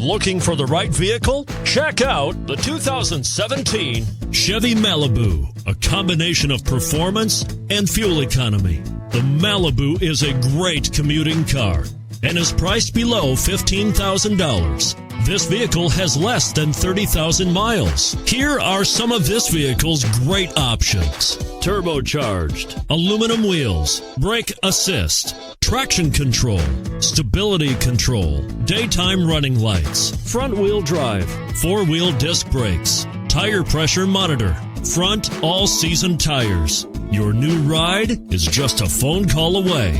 Looking for the right vehicle? Check out the 2017 Chevy Malibu, a combination of performance and fuel economy. The Malibu is a great commuting car and is priced below $15,000. This vehicle has less than 30,000 miles. Here are some of this vehicle's great options: turbocharged, aluminum wheels, brake assist, traction control, stability control, daytime running lights, front-wheel drive, four-wheel disc brakes, tire pressure monitor, front all-season tires. Your new ride is just a phone call away.